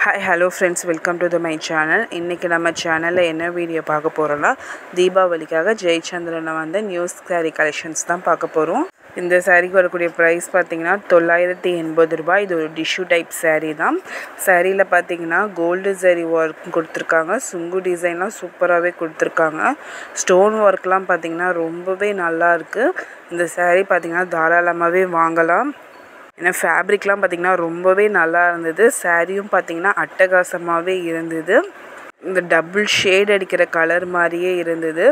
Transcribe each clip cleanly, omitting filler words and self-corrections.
Hi, hello friends, welcome to my channel. இன்னைக்கு நம்ம சேனல்ல என்ன வீடியோ பார்க்க போறோம்னா தீபாவளிக்காக ஜெயச்சந்திரன்ல வந்த நியூ saree collections தான் பார்க்க போறோம். இந்த சாரிக்கு வரக்கூடிய பிரைஸ் பாத்தீங்கன்னா 980 ரூபாய். இது ஒரு டிஷ்யூ டைப் saree தான். சாரில பாத்தீங்கன்னா கோல்ட் ஜரி வர்க் கொடுத்திருக்காங்க. சுங்கு டிசைன்லாம் சூப்பராவே கொடுத்திருக்காங்க. ஸ்டோன் வர்க்லாம் பாத்தீங்கன்னா ரொம்பவே நல்லா இருக்கு. இந்த saree பாத்தீங்கன்னா தாராளமாவே வாங்கலாம். ஏன்னா ஃபேப்ரிக்லாம் பார்த்திங்கன்னா ரொம்பவே நல்லா இருந்தது. சாரியும் பார்த்திங்கன்னா அட்டகாசமாகவே இருந்தது. இந்த டபுள் ஷேட் அடிக்கிற கலர் மாதிரியே இருந்தது.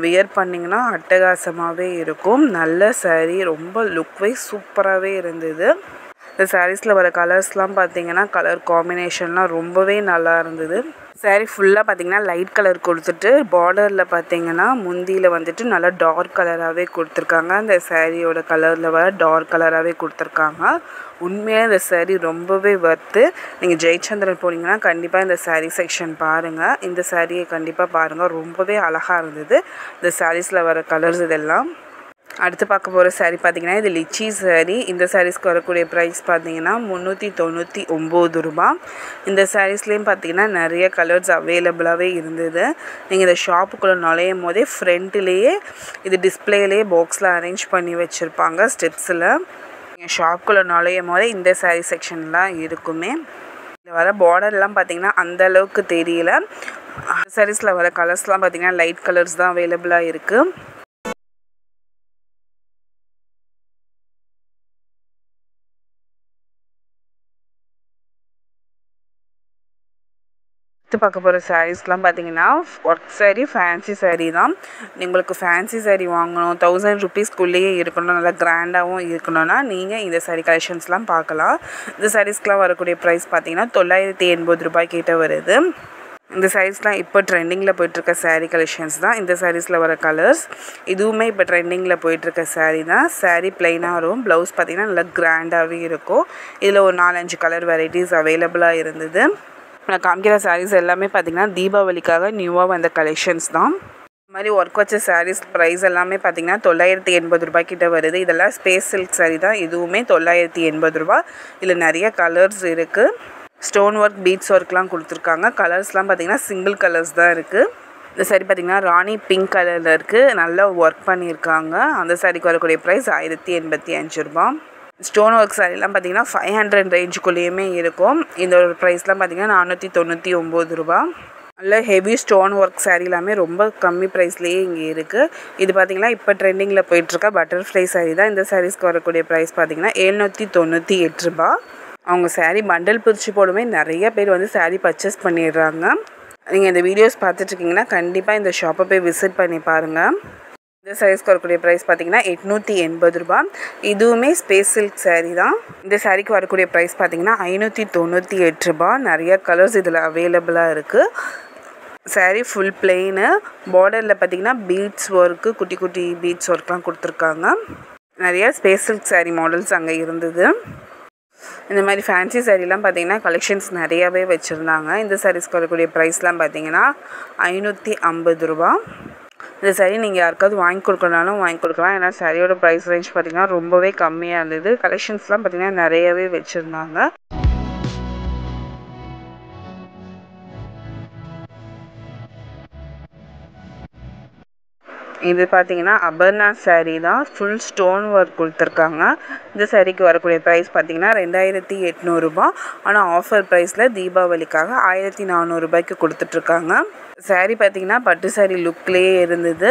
வியர் பண்ணிங்கன்னா அட்டகாசமாகவே இருக்கும். நல்ல சாரீ, ரொம்ப லுக் வைஸ் சூப்பராகவே இருந்தது. இந்த சாரீஸில் வர கலர்ஸ்லாம் பார்த்திங்கன்னா கலர் காம்பினேஷன்லாம் ரொம்பவே நல்லா இருந்தது. சாரீ ஃபுல்லாக பார்த்திங்கன்னா லைட் கலர் கொடுத்துட்டு பார்டரில் பார்த்திங்கன்னா முந்தியில் வந்துட்டு நல்லா டார்க் கலராகவே கொடுத்துருக்காங்க. அந்த சாரியோட கலரில் வர டார்க் கலராகவே கொடுத்துருக்காங்க. உண்மையாக இந்த சாரீ ரொம்பவே வர்த்து. நீங்கள் ஜெயச்சந்திரன் போனீங்கன்னா கண்டிப்பாக இந்த சாரீ செக்ஷன் பாருங்கள். இந்த சாரியை கண்டிப்பாக பாருங்கள். ரொம்பவே அழகாக இருந்தது இந்த சாரீஸில் வர கலர்ஸ் இதெல்லாம். அடுத்து பார்க்க போகிற சாரீ பார்த்திங்கன்னா இது லிச்சி சாரீ. இந்த சாரீஸ்க்கு வரக்கூடிய ப்ரைஸ் பார்த்திங்கன்னா 399 ரூபா. இந்த சாரீஸ்லேயும் பார்த்திங்கன்னா நிறைய கலர்ஸ் அவைலபிளாகவே இருந்தது. நீங்கள் இந்த ஷாப்புக்குள்ளே நுழையும் போதே ஃப்ரண்ட்லேயே இது டிஸ்பிளேலேயே பாக்ஸில் அரேஞ்ச் பண்ணி வச்சுருப்பாங்க ஸ்டெப்ஸில். நீங்கள் ஷாப்புக்குள்ளே நுழையும் போதே இந்த சாரீ செக்ஷன்லாம் இருக்குமே. இதில் வர பார்டர்லாம் பார்த்திங்கன்னா அந்தளவுக்கு தெரியல. சாரீஸில் வர கலர்ஸ்லாம் பார்த்திங்கன்னா லைட் கலர்ஸ் தான் அவைலபிளாக இருக்குது. பார்க்க போகிற சாரீஸ்லாம் பார்த்தீங்கன்னா ஒர்க் சாரீ, ஃபேன்சி சாரீ தான். உங்களுக்கு ஃபேன்சி சாரீ வாங்கணும், 1000 ருபீஸ்க்குள்ளேயே இருக்கணும், நல்லா கிராண்டாகவும் இருக்கணும்னா நீங்கள் இந்த சாரீ கலெக்ஷன்ஸ்லாம் பார்க்கலாம். இந்த சாரீஸ்க்கெலாம் வரக்கூடிய ப்ரைஸ் பார்த்தீங்கன்னா 980 ரூபாய் கிட்ட வருது. இந்த சாரீஸ்லாம் இப்போ ட்ரெண்டிங்கில் போயிட்டுருக்க சாரீ கலெக்ஷன்ஸ் தான். இந்த சாரீஸில் வர கலர்ஸ் இதுவுமே இப்போ ட்ரெண்டிங்கில் போயிட்டுருக்க சாரீ தான். சாரீ ப்ளைனாக வரும். ப்ளவுஸ் பார்த்திங்கன்னா நல்லா கிராண்டாகவே இருக்கும். இதில் ஒரு 4-5 கலர் வெரைட்டிஸ் அவைலபிளாக இருந்தது. நான் காமிக்கிற சாரீஸ் எல்லாமே பார்த்திங்கன்னா தீபாவளிக்காக நியூவாக வந்த கலெக்ஷன்ஸ் தான். இந்த மாதிரி ஒர்க் வச்ச சாரீஸ் ப்ரைஸ் எல்லாமே பார்த்திங்கன்னா 980 ரூபாய் கிட்ட வருது. இதெல்லாம் ஸ்பேஸ் சில்க் சாரீ தான். இதுவுமே 980 ரூபா. இதில் நிறைய கலர்ஸ் இருக்குது. ஸ்டோன் ஒர்க், பீட்ஸ் ஒர்க்லாம் கொடுத்துருக்காங்க. கலர்ஸ்லாம் பார்த்திங்கன்னா சிங்கிள் கலர்ஸ் தான் இருக்குது. இந்த சாரீ பார்த்திங்கன்னா ராணி பிங்க் கலரில் இருக்குது. நல்லா ஒர்க் பண்ணியிருக்காங்க. அந்த சாரீக்கு வரக்கூடிய ப்ரைஸ் 1085 ரூபா. ஸ்டோன் ஒர்க் சாரீலாம் பார்த்திங்கன்னா 500 ரேஞ்சுக்குள்ளேயுமே இருக்கும். இந்த ஒரு ப்ரைஸ்லாம் பார்த்திங்கன்னா 499 ரூபா. நல்ல ஹெவி ஸ்டோன் ஒர்க் சாரீ எல்லாமே ரொம்ப கம்மி ப்ரைஸ்லேயே இங்கே இருக்குது. இது பார்த்திங்கன்னா இப்போ ட்ரெண்டிங்கில் போயிட்டுருக்க பட்டர்ஃப்ளை சாரீ தான். இந்த சாரீஸ்க்கு வரக்கூடிய ப்ரைஸ் பார்த்திங்கன்னா 798 ரூபா. அவங்க சாரீ பண்டல் பிரித்து போடுமே நிறைய பேர் வந்து சாரீ பர்ச்சேஸ் பண்ணிடுறாங்க. நீங்கள் இந்த வீடியோஸ் பார்த்துட்ருக்கீங்கன்னா கண்டிப்பாக இந்த ஷாப்பை போய் விசிட் பண்ணி பாருங்கள். இந்த சாரீஸ்க்கு வரக்கூடிய ப்ரைஸ் பார்த்திங்கன்னா 880 ரூபா. இதுவுமே ஸ்பேஸ் சில்க் சாரீ தான். இந்த சாரீக்கு வரக்கூடிய ப்ரைஸ் பார்த்திங்கன்னா 598 ரூபா. நிறைய கலர்ஸ் இதில் அவைலபிளாக இருக்குது. Sari full plain. பார்டரில் பார்த்திங்கன்னா பீட்ஸ் ஒர்க்கு, குட்டி குட்டி பீட்ஸ் ஒர்க்லாம் கொடுத்துருக்காங்க. நிறைய ஸ்பேஸ் சில்க் சாரீ மாடல்ஸ் அங்கே இருந்தது. இந்த மாதிரி ஃபேன்சி சாரீலாம் பார்த்திங்கன்னா கலெக்ஷன்ஸ் நிறையாவே வச்சுருந்தாங்க. இந்த சாரீஸ்க்கு வரக்கூடிய ப்ரைஸ்லாம் பார்த்திங்கன்னா 550 ரூபா. இந்த சாரீ நீங்கள் யாருக்காவது வாங்கி கொடுக்கணுனாலும் வாங்கி கொடுக்கலாம். ஏன்னா சாரியோட ப்ரைஸ் ரேஞ்ச் பார்த்திங்கன்னா ரொம்பவே கம்மியாக இருந்தது. கலெக்ஷன்ஸ்லாம் பார்த்திங்கன்னா நிறையவே வச்சுருந்தாங்க. இது பார்த்திங்கன்னா அபர்ணா சாரீ தான். ஃபுல் ஸ்டோன் ஒர்க் கொடுத்துருக்காங்க. இந்த சாரீக்கு வரக்கூடிய ப்ரைஸ் பார்த்திங்கன்னா 2800 ரூபா. ஆனால் ஆஃபர் ப்ரைஸில் தீபாவளிக்காக 1400 ரூபாய்க்கு கொடுத்துட்ருக்காங்க. சாரீ பார்த்திங்கன்னா பட்டு சாரீ லுக்லேயே இருந்தது.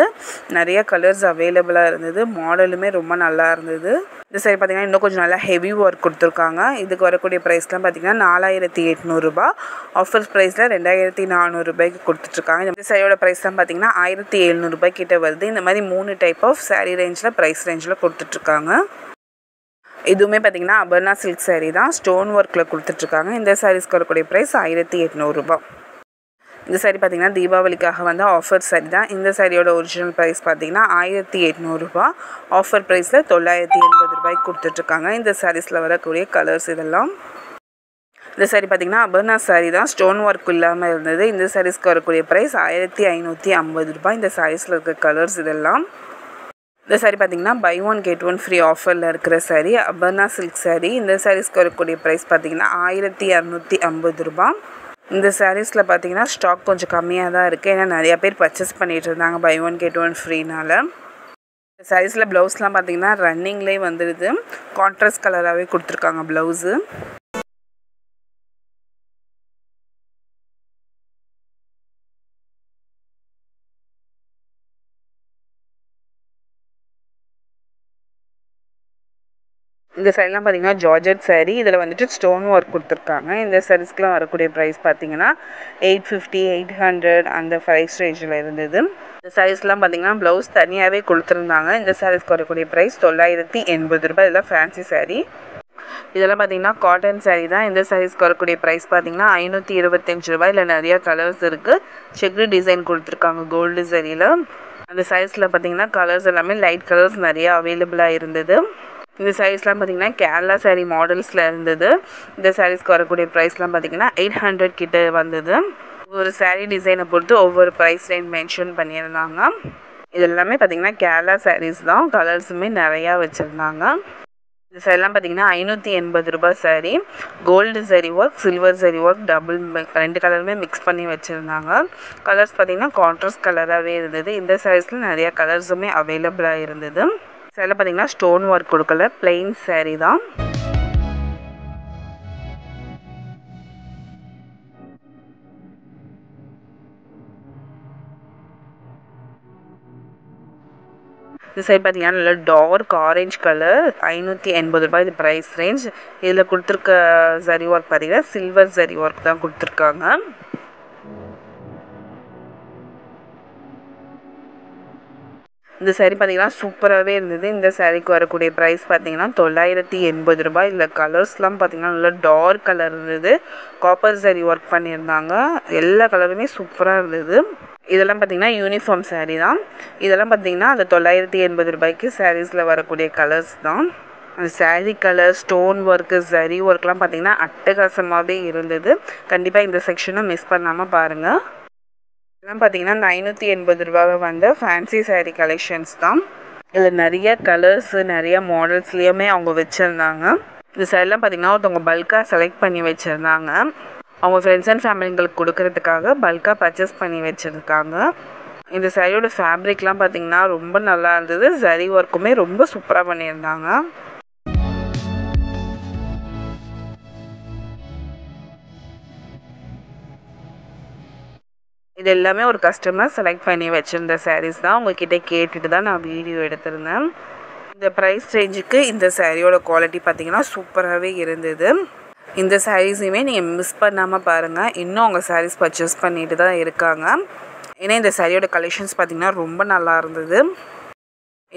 நிறைய கலர்ஸ் அவைலபிளாக இருந்தது. மாடலுமே ரொம்ப நல்லா இருந்தது. இந்த சாரீ பார்த்திங்கன்னா இன்னும் கொஞ்சம் நல்லா ஹெவி ஒர்க் கொடுத்துருக்காங்க. இதுக்கு வரக்கூடிய ப்ரைஸ்லாம் பார்த்திங்கன்னா 4800 ரூபா. ஆஃபர் ப்ரைஸில் 2400 ரூபாய்க்கு கொடுத்துட்ருக்காங்க. இந்த சாரியோட ப்ரைஸ்லாம் பார்த்திங்கன்னா 1700 ரூபாய் கிட்ட வருது. இந்த மாதிரி 3 டைப் ஆஃப் சாரீ ரேஞ்சில் ப்ரைஸ் ரேஞ்சில் கொடுத்துட்ருக்காங்க. இதுவுமே பார்த்திங்கன்னா அபர்ணா சில்க் சாரீ தான். ஸ்டோன் ஒர்க்கில் கொடுத்துட்ருக்காங்க. இந்த சாரீஸ்க்கு வரக்கூடிய ப்ரைஸ் 1800 ரூபா. இந்த சாரீ பார்த்திங்கன்னா தீபாவளிக்காக வந்து ஆஃபர் சாரீ தான். இந்த சாரியோட ஒரிஜினல் ப்ரைஸ் பார்த்திங்கன்னா 1800 ரூபா. ஆஃபர் ப்ரைஸில் 980 ரூபாய்க்கு கொடுத்துட்ருக்காங்க. இந்த சாரீஸில் வரக்கூடிய கலர்ஸ் இதெல்லாம். இந்த சாரீ பார்த்திங்கன்னா அபர்ணா சாரீ தான். ஸ்டோன் ஒர்க் இல்லாமல் இருந்தது. இந்த சாரீஸ்க்கு வரக்கூடிய ப்ரைஸ் 1550 ரூபாய். இந்த சாரீஸில் இருக்க கலர்ஸ் இதெல்லாம். இந்த சாரீ பார்த்தீங்கன்னா buy one get one free ஆஃபரில் இருக்கிற சாரீ. அபர்ணா சில்க் சாரீ. இந்த சாரீஸ்க்கு வரக்கூடிய ப்ரைஸ் பார்த்தீங்கன்னா 1250 ரூபா. இந்த சாரீஸில் பார்த்தீங்கன்னா ஸ்டாக் கொஞ்சம் கம்மியாக தான் இருக்குது. ஏன்னா நிறையா பேர் பர்ச்சேஸ் பண்ணிகிட்டு இருந்தாங்க பை ஒன் கெட் ஒன் ஃப்ரீனால். இந்த சாரீஸில் ப்ளவுஸ்லாம் பார்த்தீங்கன்னா ரன்னிங்லேயே வந்துடுது. கான்ட்ராஸ்ட் கலராகவே கொடுத்துருக்காங்க ப்ளவுஸு. இந்த சாரீலாம் பார்த்தீங்கன்னா ஜார்ஜெட் சாரீ. இதில் வந்துட்டு ஸ்டோன் ஒர்க் கொடுத்துருக்காங்க. இந்த சாரீஸ்க்குலாம் வரக்கூடிய ப்ரைஸ் பார்த்தீங்கன்னா 850 800 அந்த ப்ரைஸ் ரேஞ்சில் இருந்தது. இந்த சாரீஸ்லாம் பார்த்தீங்கன்னா ப்ளவுஸ் தனியாகவே கொடுத்துருந்தாங்க. இந்த சாரீஸ்க்கு வரக்கூடிய ப்ரைஸ் 980 ரூபாய். இதெல்லாம் ஃபேன்சி சாரீ. இதெல்லாம் பார்த்தீங்கன்னா காட்டன் சாரீ தான். இந்த சாரீஸ்க்கு வரக்கூடிய ப்ரைஸ் பார்த்தீங்கன்னா 525 ரூபாய். இல்லை நிறையா கலர்ஸ் இருக்குது. செக்டு டிசைன் கொடுத்துருக்காங்க கோல்டு சாரியில். அந்த சாரீஸில் பார்த்தீங்கன்னா கலர்ஸ் எல்லாமே லைட் கலர்ஸ் நிறையா அவைலபிளாக இருந்தது. இந்த சாரீஸ்லாம் பார்த்தீங்கன்னா கேரளா சாரீ மாடல்ஸில் இருந்தது. இந்த சாரீஸ்க்கு வரக்கூடிய ப்ரைஸ்லாம் பார்த்தீங்கன்னா 800 கிட்ட வந்தது. ஒவ்வொரு சாரீ டிசைனை பொறுத்து ஒவ்வொரு ப்ரைஸ் ரேஞ்ச் மென்ஷன் பண்ணியிருந்தாங்க. இது எல்லாமே பார்த்தீங்கன்னா கேரளா சாரீஸ் தான். கலர்ஸுமே நிறையா வச்சுருந்தாங்க. இந்த சாரீலாம் பார்த்தீங்கன்னா 580 ரூபாய் sari. Gold sari work, silver sari work, double ரெண்டு கலருமே மிக்ஸ் பண்ணி வச்சுருந்தாங்க. கலர்ஸ் பார்த்தீங்கன்னா கான்ட்ராஸ்ட் கலராகவே இருந்தது. இந்த சாரீஸில் நிறையா கலர்ஸுமே அவைலபிளாக இருந்தது. சாரியில் பார்த்தீங்கன்னா ஸ்டோன் ஒர்க் கொடுக்கல, பிளெயின் சாரீ தான். இந்த சைடு பார்த்தீங்கன்னா நல்ல டார்க் ஆரஞ்ச் கலர், 580 ரூபாய் இது ப்ரைஸ் ரேஞ்ச். இதில் கொடுத்துருக்க சரி ஒர்க் பார்த்தீங்கன்னா சில்வர் சரி ஒர்க் தான் கொடுத்துருக்காங்க. இந்த சாரீ பார்த்தீங்கன்னா சூப்பராகவே இருந்தது. இந்த சாரீக்கு வரக்கூடிய ப்ரைஸ் பார்த்தீங்கன்னா 980 ரூபாய். இதில் கலர்ஸ்லாம் பார்த்தீங்கன்னா நல்லா டார்க் கலர் இருந்தது. காப்பர் சாரீ ஒர்க் பண்ணியிருந்தாங்க. எல்லா கலருமே சூப்பராக இருந்தது. இதெல்லாம் பார்த்தீங்கன்னா யூனிஃபார்ம் சாரீ தான். இதெல்லாம் பார்த்தீங்கன்னா அந்த 980 ரூபாய்க்கு சாரீஸில் வரக்கூடிய கலர்ஸ் தான். அந்த சாரீ கலர், ஸ்டோன் ஒர்க்கு, சரி ஒர்க்லாம் பார்த்தீங்கன்னா அட்டகாசமாகவே இருந்தது. கண்டிப்பாக இந்த செக்ஷனை மிஸ் பண்ணாமல் பாருங்கள். இதெல்லாம் பார்த்தீங்கன்னா இந்த 580 ரூபாய் வந்த ஃபேன்சி சாரீ கலெக்ஷன்ஸ் தான். இதில் நிறைய கலர்ஸு நிறைய மாடல்ஸ்லேயுமே அவங்க வச்சுருந்தாங்க. இந்த சாரீலாம் பார்த்தீங்கன்னா ஒருத்தவங்க பல்காக செலக்ட் பண்ணி வச்சுருந்தாங்க. அவங்க ஃப்ரெண்ட்ஸ் அண்ட் ஃபேமிலிங்களுக்கு கொடுக்கறதுக்காக பல்காக பர்ச்சேஸ் பண்ணி வச்சுருக்காங்க. இந்த சாரியோட ஃபேப்ரிக்லாம் பார்த்தீங்கன்னா ரொம்ப நல்லா இருந்தது. சரி ஒர்க்குமே ரொம்ப சூப்பராக பண்ணியிருந்தாங்க. இது எல்லாமே ஒரு கஸ்டமர் செலக்ட் பண்ணி வச்சுருந்த சாரீஸ் தான். உங்ககிட்ட கேட்டுட்டு தான் நான் வீடியோ எடுத்திருந்தேன். இந்த ப்ரைஸ் ரேஞ்சுக்கு இந்த சாரியோட குவாலிட்டி பார்த்திங்கன்னா சூப்பராகவே இருந்தது. இந்த சாரீஸுமே நீங்கள் மிஸ் பண்ணாமல் பாருங்கள். இன்னும் அவங்க சாரீஸ் பர்ச்சேஸ் பண்ணிட்டு தான் இருக்காங்க. ஏன்னா இந்த சாரியோட கலெக்ஷன்ஸ் பார்த்திங்கன்னா ரொம்ப நல்லா இருந்தது.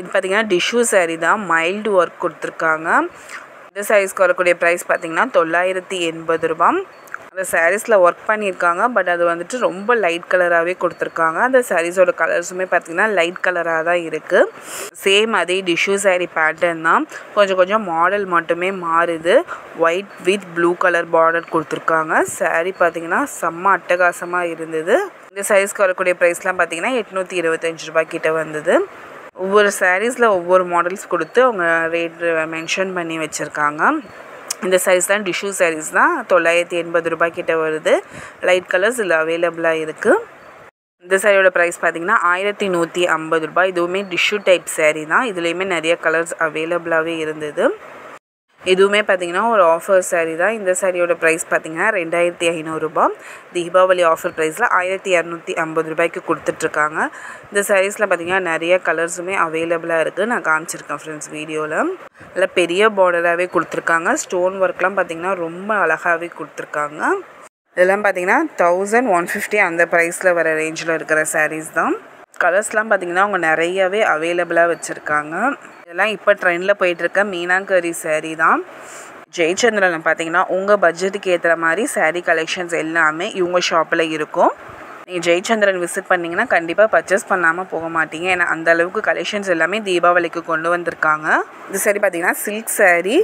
இது பார்த்திங்கன்னா டிஷ்யூ சாரீ தான். மைல்டு ஒர்க் கொடுத்துருக்காங்க. இந்த சாரீஸ்க்கு வரக்கூடிய ப்ரைஸ் பார்த்திங்கன்னா 980 ரூபாய். அந்த சாரீஸில் ஒர்க் பண்ணியிருக்காங்க. பட் அது வந்துட்டு ரொம்ப லைட் கலராகவே கொடுத்துருக்காங்க. அந்த சாரீஸோட கலர்ஸுமே பார்த்திங்கன்னா லைட் கலராக தான் இருக்குது. சேம் அதே டிஷ்யூ சாரீ பேட்டர்ன் தான். கொஞ்சம் கொஞ்சம் மாடல் மட்டுமே மாறுது. White with blue colour border கொடுத்துருக்காங்க. சாரீ பார்த்திங்கன்னா செம்ம அட்டகாசமாக இருந்தது. இந்த சாரீஸ்க்கு வரக்கூடிய ப்ரைஸ்லாம் பார்த்திங்கன்னா 825 ரூபாய் கிட்ட வந்தது. ஒவ்வொரு சாரீஸில் ஒவ்வொரு மாடல்ஸ் கொடுத்து அவங்க ரேட் மென்ஷன் பண்ணி வச்சுருக்காங்க. இந்த சாரீஸ் தான் டிஷ்யூ சாரீஸ் தான். 980 ரூபாய் கிட்ட வருது. லைட் கலர்ஸ் இதில் அவைலபிளாக இருக்குது. இந்த சாரியோட ப்ரைஸ் பார்த்திங்கன்னா 1150 ரூபாய். இதுவுமே டிஷ்யூ டைப் சாரீ தான். இதுலேயுமே நிறைய கலர்ஸ் அவைலபிளாகவே இருந்தது. இதுவுமே பார்த்திங்கன்னா ஒரு ஆஃபர் சாரீ தான். இந்த சாரியோட ப்ரைஸ் பார்த்திங்கன்னா 2500 ரூபாய். தீபாவளி ஆஃபர் ப்ரைஸில் 1250 ரூபாய்க்கு கொடுத்துட்ருக்காங்க. இந்த சாரீஸில் பார்த்திங்கன்னா நிறைய கலர்ஸுமே அவைலபிளாக இருக்குது. நான் காமிச்சிருக்கேன் ஃப்ரெண்ட்ஸ் வீடியோவில். நல்லா பெரிய பார்டராகவே கொடுத்துருக்காங்க. ஸ்டோன் ஒர்க்லாம் பார்த்திங்கன்னா ரொம்ப அழகாகவே கொடுத்துருக்காங்க. இதெல்லாம் பார்த்திங்கன்னா 1150 அந்த ப்ரைஸில் வர ரேஞ்சில் இருக்கிற சாரீஸ் தான். கலர்ஸ்லாம் பார்த்திங்கன்னா அவங்க நிறையவே அவைலபிளாக வச்சுருக்காங்க. இதெல்லாம் இப்போ ட்ரெண்டில் போயிட்டுருக்க மீனாங்கரி சாரீ தான். ஜெயச்சந்திரன் பார்த்திங்கன்னா உங்கள் பட்ஜெட்டுக்கு ஏற்ற மாதிரி சாரீ கலெக்ஷன்ஸ் எல்லாமே இவங்க ஷாப்பில் இருக்கும். நீங்கள் ஜெயச்சந்திரன் விசிட் பண்ணிங்கன்னா கண்டிப்பாக பர்ச்சேஸ் பண்ணாமல் போக மாட்டீங்க. ஏன்னா அந்த அளவுக்கு கலெக்ஷன்ஸ் எல்லாமே தீபாவளிக்கு கொண்டு வந்திருக்காங்க. இந்த சாரீ பார்த்திங்கன்னா சில்க் சாரீ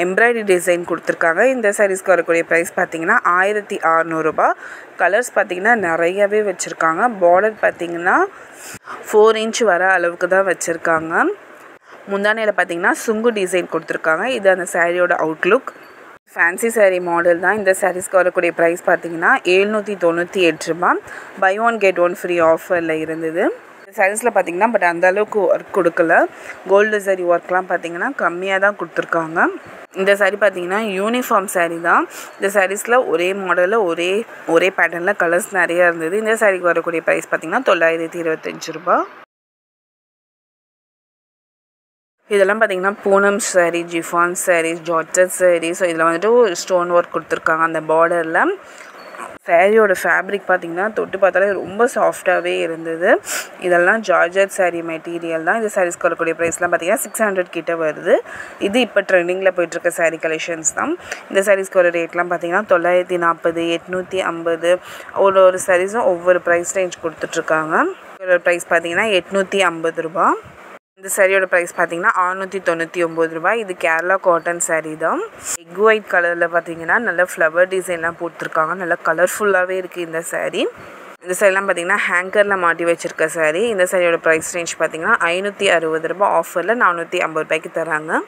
எம்ப்ராய்டரி டிசைன் கொடுத்துருக்காங்க. இந்த சாரீஸ்க்கு வரக்கூடிய ப்ரைஸ் பார்த்திங்கன்னா 1600 ரூபாய். கலர்ஸ் பார்த்திங்கன்னா நிறையவே வச்சுருக்காங்க. பார்டர் பார்த்திங்கன்னா 4 இன்ச் வர அளவுக்கு தான் வச்சுருக்காங்க. முந்தானையில் பார்த்தீங்கன்னா சுங்கு டிசைன் கொடுத்துருக்காங்க. இது அந்த சாரியோட அவுட்லுக். ஃபேன்சி சாரீ மாடல் தான். இந்த சாரீஸ்க்கு வரக்கூடிய ப்ரைஸ் பார்த்தீங்கன்னா 798 ரூபா. Buy one get one free ஆஃபரில் இருந்தது. இந்த சாரீஸில் பார்த்தீங்கன்னா பட் அந்த அளவுக்கு ஒர்க் கொடுக்கல. கோல்டு சாரீ ஒர்க்லாம் பார்த்தீங்கன்னா கம்மியாக தான் கொடுத்துருக்காங்க. இந்த சாரீ பார்த்தீங்கன்னா யூனிஃபார்ம் சாரீ தான். இந்த சாரீஸில் ஒரே மாடலில் ஒரே பேட்டர்னில் கலர்ஸ் நிறையா இருந்தது. இந்த சாரீக்கு வரக்கூடிய ப்ரைஸ் பார்த்தீங்கன்னா 925 ரூபா. இதெல்லாம் பார்த்தீங்கன்னா பூனம் சாரீ, ஜிஃபான் சாரீஸ், ஜார்ஜட் சாரீ. ஸோ இதில் வந்துட்டு ஒரு ஸ்டோன் ஒர்க் கொடுத்துருக்காங்க அந்த பார்டரில். சாரியோட ஃபேப்ரிக் பார்த்திங்கன்னா தொட்டு பார்த்தாலே ரொம்ப சாஃப்டாகவே இருந்தது. இதெல்லாம் ஜார்ஜட் சாரீ மெட்டீரியல் தான். இந்த சாரீஸ்க்கு வரக்கூடிய ப்ரைஸ்லாம் பார்த்திங்கன்னா 600 கிட்ட வருது. இது இப்போ ட்ரெண்டிங்கில் போயிட்டுருக்க சாரீ கலெக்ஷன்ஸ் தான். இந்த சாரீஸ்க்கு ஒரு ரேட்லாம் பார்த்திங்கன்னா 940, 850. ஒரு சாரீஸும் ஒவ்வொரு ப்ரைஸ் ரேஞ்ச் கொடுத்துட்ருக்காங்க. ஒரு ப்ரைஸ் பார்த்திங்கன்னா 850 ரூபா. இந்த சாரியோட ப்ரைஸ் பார்த்தீங்கன்னா 699 ரூபா. இது கேரளா காட்டன் சாரீ தான். எக் ஒயிட் கலரில் பார்த்தீங்கன்னா நல்ல ஃப்ளவர் டிசைன்லாம் போட்டிருக்காங்க. நல்லா கலர்ஃபுல்லாகவே இருக்குது இந்த சாரீ. இந்த சாரீலாம் பார்த்தீங்கன்னா ஹேங்கரில் மாட்டி வச்சுருக்க சாரீ. இந்த சாரியோட ப்ரைஸ் ரேஞ்ச் பார்த்தீங்கன்னா 560 ரூபா. ஆஃபரில் 450 ரூபாய்க்கு தராங்க.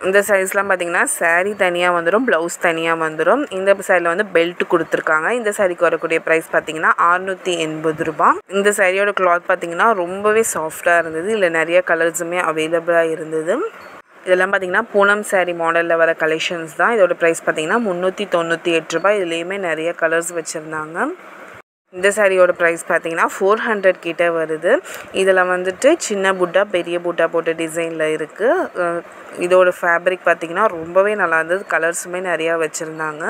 இந்த சாரீஸ்லாம் பார்த்தீங்கன்னா சாரீ தனியாக வந்துடும், ப்ளவுஸ் தனியாக வந்துடும். இந்த சாரியில் வந்து பெல்ட் கொடுத்துருக்காங்க. இந்த சாரீக்கு வரக்கூடிய ப்ரைஸ் பார்த்தீங்கன்னா 680 ரூபா. இந்த சாரியோட கிளாத் பார்த்தீங்கன்னா ரொம்பவே சாஃப்டாக இருந்தது. இதில் நிறைய கலர்ஸுமே அவைலபிளாக இருந்தது. இதெல்லாம் பார்த்தீங்கன்னா பூனம் சாரீ மாடலில் வர கலெக்ஷன்ஸ் தான். இதோட ப்ரைஸ் பார்த்தீங்கன்னா 398 ரூபா. இதுலேயுமே நிறைய கலர்ஸ் வச்சுருந்தாங்க. இந்த சாரியோட ப்ரைஸ் பார்த்தீங்கன்னா 400 கிட்ட வருது. இதில் வந்துட்டு சின்ன புட்டா பெரிய புட்டா போட்ட டிசைனில் இருக்குது. இதோட ஃபேப்ரிக் பார்த்தீங்கன்னா ரொம்பவே நல்லா இருந்தது. கலர்ஸுமே நிறையா வச்சுருந்தாங்க.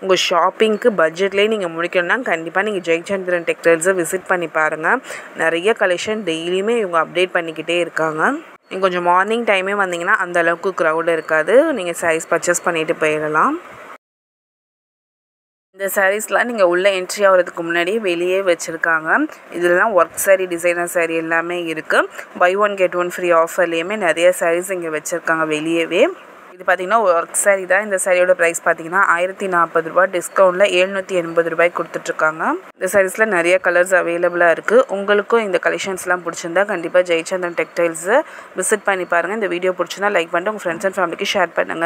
உங்கள் ஷாப்பிங்க்கு பட்ஜெட்லேயே நீங்கள் முடிக்கணும்னா கண்டிப்பாக நீங்கள் ஜெயச்சந்திரன் டெக்ஸ்டைல்ஸை விசிட் பண்ணி பாருங்கள். நிறைய கலெக்ஷன் டெய்லியுமே இவங்க அப்டேட் பண்ணிக்கிட்டே இருக்காங்க. நீங்கள் கொஞ்சம் மார்னிங் டைமே வந்தீங்கன்னா அந்த அளவுக்கு க்ரௌட் இருக்காது. நீங்கள் சாரீஸ் பர்ச்சேஸ் பண்ணிவிட்டு போயிடலாம். இந்த சாரீஸ்லாம் நீங்கள் உள்ளே என்ட்ரி ஆகிறதுக்கு முன்னாடி வெளியே வச்சுருக்காங்க. இதெல்லாம் ஒர்க் சாரீ, டிசைனர் சாரீ எல்லாமே இருக்குது. Buy one get one free ஆஃபர்லேயுமே நிறைய சாரீஸ் இங்கே வச்சுருக்காங்க வெளியவே. இது பார்த்திங்கன்னா ஒர்க் சாரீ தான். இந்த சாரியோட ப்ரைஸ் பார்த்திங்கன்னா 1040 ரூபா. டிஸ்கவுண்ட்டில் 780 ரூபாய்க்கு கொடுத்துட்ருக்காங்க. இந்த சாரீஸில் நிறைய கலர்ஸ் அவைலபிளாக இருக்குது. உங்களுக்கும் இந்த கலெக்ஷன்ஸ்லாம் பிடிச்சிருந்தா கண்டிப்பாக ஜெயச்சந்திரன் டெக்ஸ்டைல்ஸை விசிட் பண்ணி பாருங்கள். இந்த வீடியோ பிடிச்சிருந்தா லைக் பண்ணிட்டு உங்கள் ஃப்ரெண்ட்ஸ் அண்ட் ஃபேமிலிக்கு ஷேர் பண்ணுங்கள்.